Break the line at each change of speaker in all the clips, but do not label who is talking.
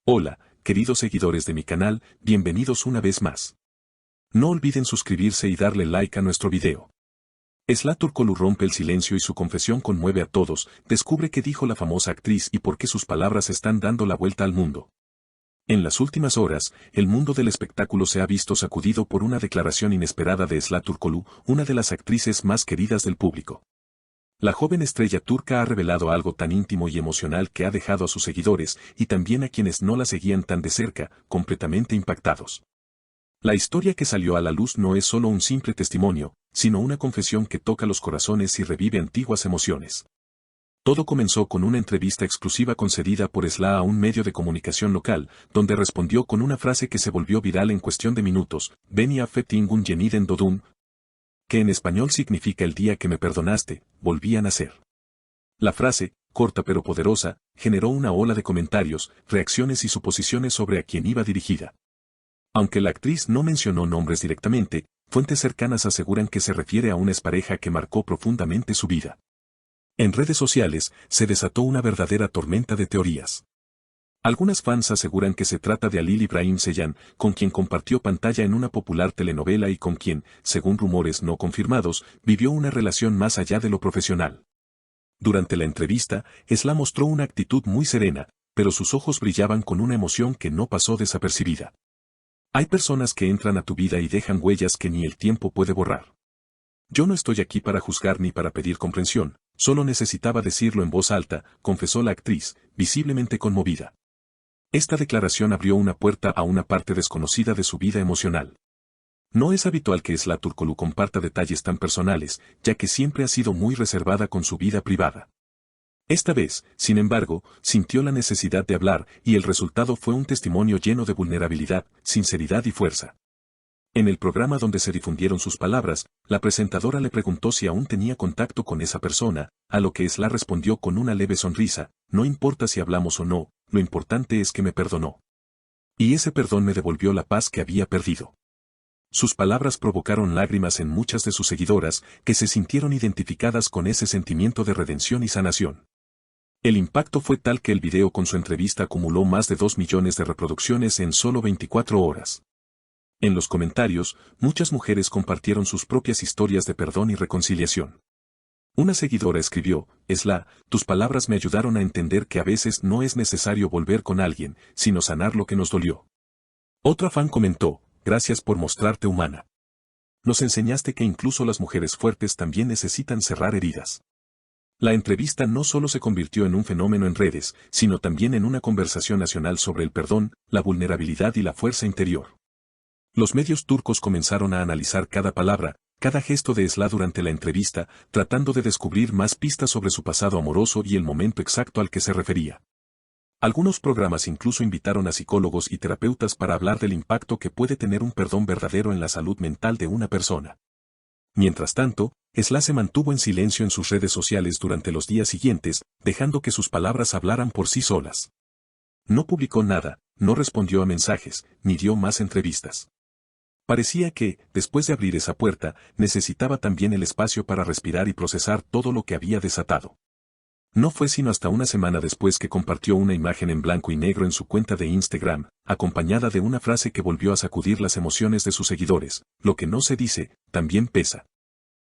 Hola, queridos seguidores de mi canal, bienvenidos una vez más. No olviden suscribirse y darle like a nuestro video. Esla Turkoglu rompe el silencio y su confesión conmueve a todos, descubre qué dijo la famosa actriz y por qué sus palabras están dando la vuelta al mundo. En las últimas horas, el mundo del espectáculo se ha visto sacudido por una declaración inesperada de Esla Turkoglu, una de las actrices más queridas del público. La joven estrella turca ha revelado algo tan íntimo y emocional que ha dejado a sus seguidores, y también a quienes no la seguían tan de cerca, completamente impactados. La historia que salió a la luz no es solo un simple testimonio, sino una confesión que toca los corazones y revive antiguas emociones. Todo comenzó con una entrevista exclusiva concedida por Esla a un medio de comunicación local, donde respondió con una frase que se volvió viral en cuestión de minutos: "Beni affettingun yeniden dodun", que en español significa "el día que me perdonaste, volví a nacer". La frase, corta pero poderosa, generó una ola de comentarios, reacciones y suposiciones sobre a quién iba dirigida. Aunque la actriz no mencionó nombres directamente, fuentes cercanas aseguran que se refiere a una expareja que marcó profundamente su vida. En redes sociales, se desató una verdadera tormenta de teorías. Algunas fans aseguran que se trata de Halil İbrahim Ceylan, con quien compartió pantalla en una popular telenovela y con quien, según rumores no confirmados, vivió una relación más allá de lo profesional. Durante la entrevista, Esla mostró una actitud muy serena, pero sus ojos brillaban con una emoción que no pasó desapercibida. Hay personas que entran a tu vida y dejan huellas que ni el tiempo puede borrar. Yo no estoy aquí para juzgar ni para pedir comprensión, solo necesitaba decirlo en voz alta, confesó la actriz, visiblemente conmovida. Esta declaración abrió una puerta a una parte desconocida de su vida emocional. No es habitual que Esla Turkoglu comparta detalles tan personales, ya que siempre ha sido muy reservada con su vida privada. Esta vez, sin embargo, sintió la necesidad de hablar, y el resultado fue un testimonio lleno de vulnerabilidad, sinceridad y fuerza. En el programa donde se difundieron sus palabras, la presentadora le preguntó si aún tenía contacto con esa persona, a lo que Esla respondió con una leve sonrisa: "No importa si hablamos o no, lo importante es que me perdonó. Y ese perdón me devolvió la paz que había perdido". Sus palabras provocaron lágrimas en muchas de sus seguidoras, que se sintieron identificadas con ese sentimiento de redención y sanación. El impacto fue tal que el video con su entrevista acumuló más de 2 millones de reproducciones en solo 24 horas. En los comentarios, muchas mujeres compartieron sus propias historias de perdón y reconciliación. Una seguidora escribió: "Esla, tus palabras me ayudaron a entender que a veces no es necesario volver con alguien, sino sanar lo que nos dolió". Otra fan comentó: "Gracias por mostrarte humana. Nos enseñaste que incluso las mujeres fuertes también necesitan cerrar heridas". La entrevista no solo se convirtió en un fenómeno en redes, sino también en una conversación nacional sobre el perdón, la vulnerabilidad y la fuerza interior. Los medios turcos comenzaron a analizar cada palabra, cada gesto de Esla durante la entrevista, tratando de descubrir más pistas sobre su pasado amoroso y el momento exacto al que se refería. Algunos programas incluso invitaron a psicólogos y terapeutas para hablar del impacto que puede tener un perdón verdadero en la salud mental de una persona. Mientras tanto, Esla se mantuvo en silencio en sus redes sociales durante los días siguientes, dejando que sus palabras hablaran por sí solas. No publicó nada, no respondió a mensajes, ni dio más entrevistas. Parecía que, después de abrir esa puerta, necesitaba también el espacio para respirar y procesar todo lo que había desatado. No fue sino hasta una semana después que compartió una imagen en blanco y negro en su cuenta de Instagram, acompañada de una frase que volvió a sacudir las emociones de sus seguidores: "Lo que no se dice, también pesa".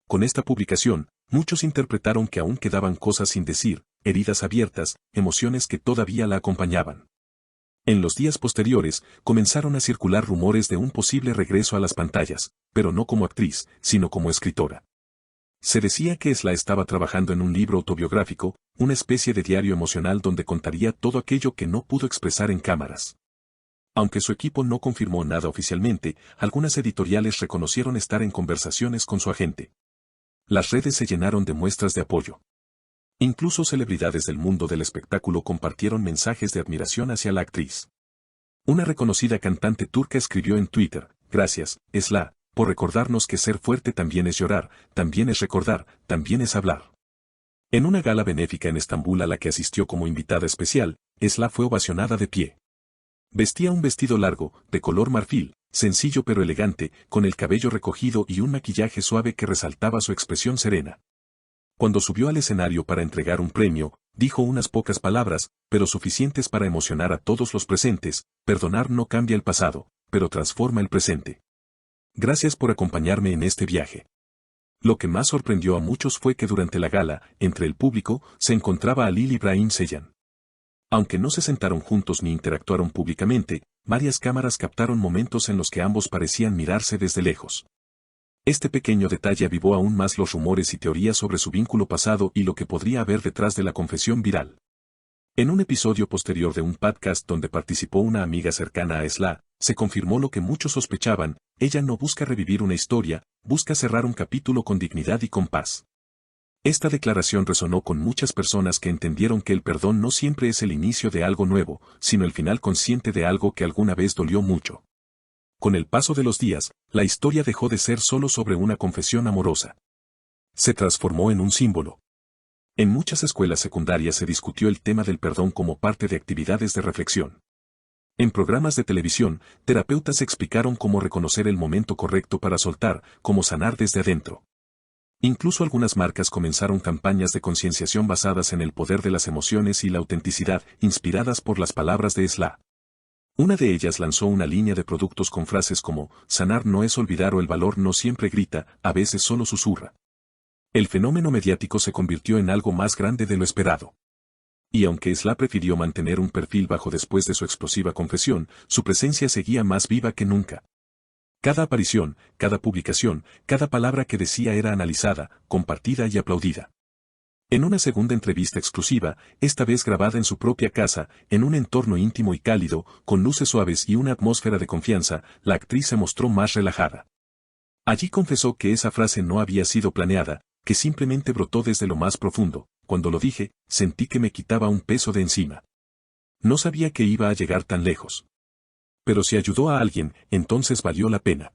Con esta publicación, muchos interpretaron que aún quedaban cosas sin decir, heridas abiertas, emociones que todavía la acompañaban. En los días posteriores, comenzaron a circular rumores de un posible regreso a las pantallas, pero no como actriz, sino como escritora. Se decía que Esla estaba trabajando en un libro autobiográfico, una especie de diario emocional donde contaría todo aquello que no pudo expresar en cámaras. Aunque su equipo no confirmó nada oficialmente, algunas editoriales reconocieron estar en conversaciones con su agente. Las redes se llenaron de muestras de apoyo. Incluso celebridades del mundo del espectáculo compartieron mensajes de admiración hacia la actriz. Una reconocida cantante turca escribió en Twitter: "Gracias, Esla, por recordarnos que ser fuerte también es llorar, también es recordar, también es hablar". En una gala benéfica en Estambul a la que asistió como invitada especial, Esla fue ovacionada de pie. Vestía un vestido largo, de color marfil, sencillo pero elegante, con el cabello recogido y un maquillaje suave que resaltaba su expresión serena. Cuando subió al escenario para entregar un premio, dijo unas pocas palabras, pero suficientes para emocionar a todos los presentes. Perdonar no cambia el pasado, pero transforma el presente. Gracias por acompañarme en este viaje. Lo que más sorprendió a muchos fue que durante la gala, entre el público, se encontraba Halil Ibrahim Ceylan. Aunque no se sentaron juntos ni interactuaron públicamente, varias cámaras captaron momentos en los que ambos parecían mirarse desde lejos. Este pequeño detalle avivó aún más los rumores y teorías sobre su vínculo pasado y lo que podría haber detrás de la confesión viral. En un episodio posterior de un podcast donde participó una amiga cercana a Esla, se confirmó lo que muchos sospechaban: ella no busca revivir una historia, busca cerrar un capítulo con dignidad y con paz. Esta declaración resonó con muchas personas que entendieron que el perdón no siempre es el inicio de algo nuevo, sino el final consciente de algo que alguna vez dolió mucho. Con el paso de los días, la historia dejó de ser solo sobre una confesión amorosa. Se transformó en un símbolo. En muchas escuelas secundarias se discutió el tema del perdón como parte de actividades de reflexión. En programas de televisión, terapeutas explicaron cómo reconocer el momento correcto para soltar, cómo sanar desde adentro. Incluso algunas marcas comenzaron campañas de concienciación basadas en el poder de las emociones y la autenticidad, inspiradas por las palabras de Esla. Una de ellas lanzó una línea de productos con frases como: sanar no es olvidar, o el valor no siempre grita, a veces solo susurra. El fenómeno mediático se convirtió en algo más grande de lo esperado. Y aunque Esla prefirió mantener un perfil bajo después de su explosiva confesión, su presencia seguía más viva que nunca. Cada aparición, cada publicación, cada palabra que decía era analizada, compartida y aplaudida. En una segunda entrevista exclusiva, esta vez grabada en su propia casa, en un entorno íntimo y cálido, con luces suaves y una atmósfera de confianza, la actriz se mostró más relajada. Allí confesó que esa frase no había sido planeada, que simplemente brotó desde lo más profundo. Cuando lo dije, sentí que me quitaba un peso de encima. No sabía que iba a llegar tan lejos. Pero si ayudó a alguien, entonces valió la pena.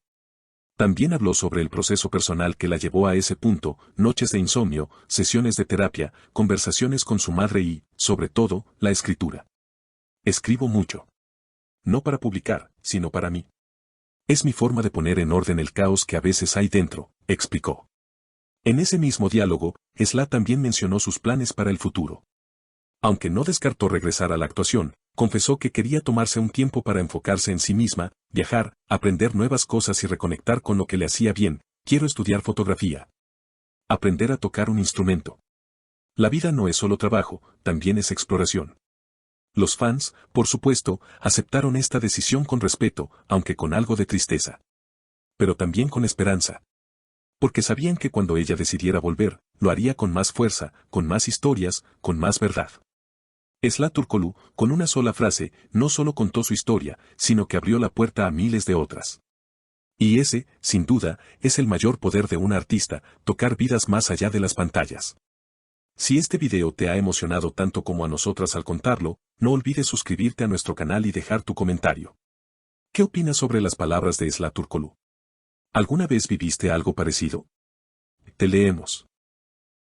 También habló sobre el proceso personal que la llevó a ese punto: noches de insomnio, sesiones de terapia, conversaciones con su madre y, sobre todo, la escritura. Escribo mucho. No para publicar, sino para mí. Es mi forma de poner en orden el caos que a veces hay dentro, explicó. En ese mismo diálogo, Esla también mencionó sus planes para el futuro. Aunque no descartó regresar a la actuación, confesó que quería tomarse un tiempo para enfocarse en sí misma, viajar, aprender nuevas cosas y reconectar con lo que le hacía bien. Quiero estudiar fotografía. Aprender a tocar un instrumento. La vida no es solo trabajo, también es exploración. Los fans, por supuesto, aceptaron esta decisión con respeto, aunque con algo de tristeza. Pero también con esperanza. Porque sabían que cuando ella decidiera volver, lo haría con más fuerza, con más historias, con más verdad. Esla Turkoglu, con una sola frase, no solo contó su historia, sino que abrió la puerta a miles de otras. Y ese, sin duda, es el mayor poder de un artista: tocar vidas más allá de las pantallas. Si este video te ha emocionado tanto como a nosotras al contarlo, no olvides suscribirte a nuestro canal y dejar tu comentario. ¿Qué opinas sobre las palabras de Esla Turkoglu? ¿Alguna vez viviste algo parecido? Te leemos.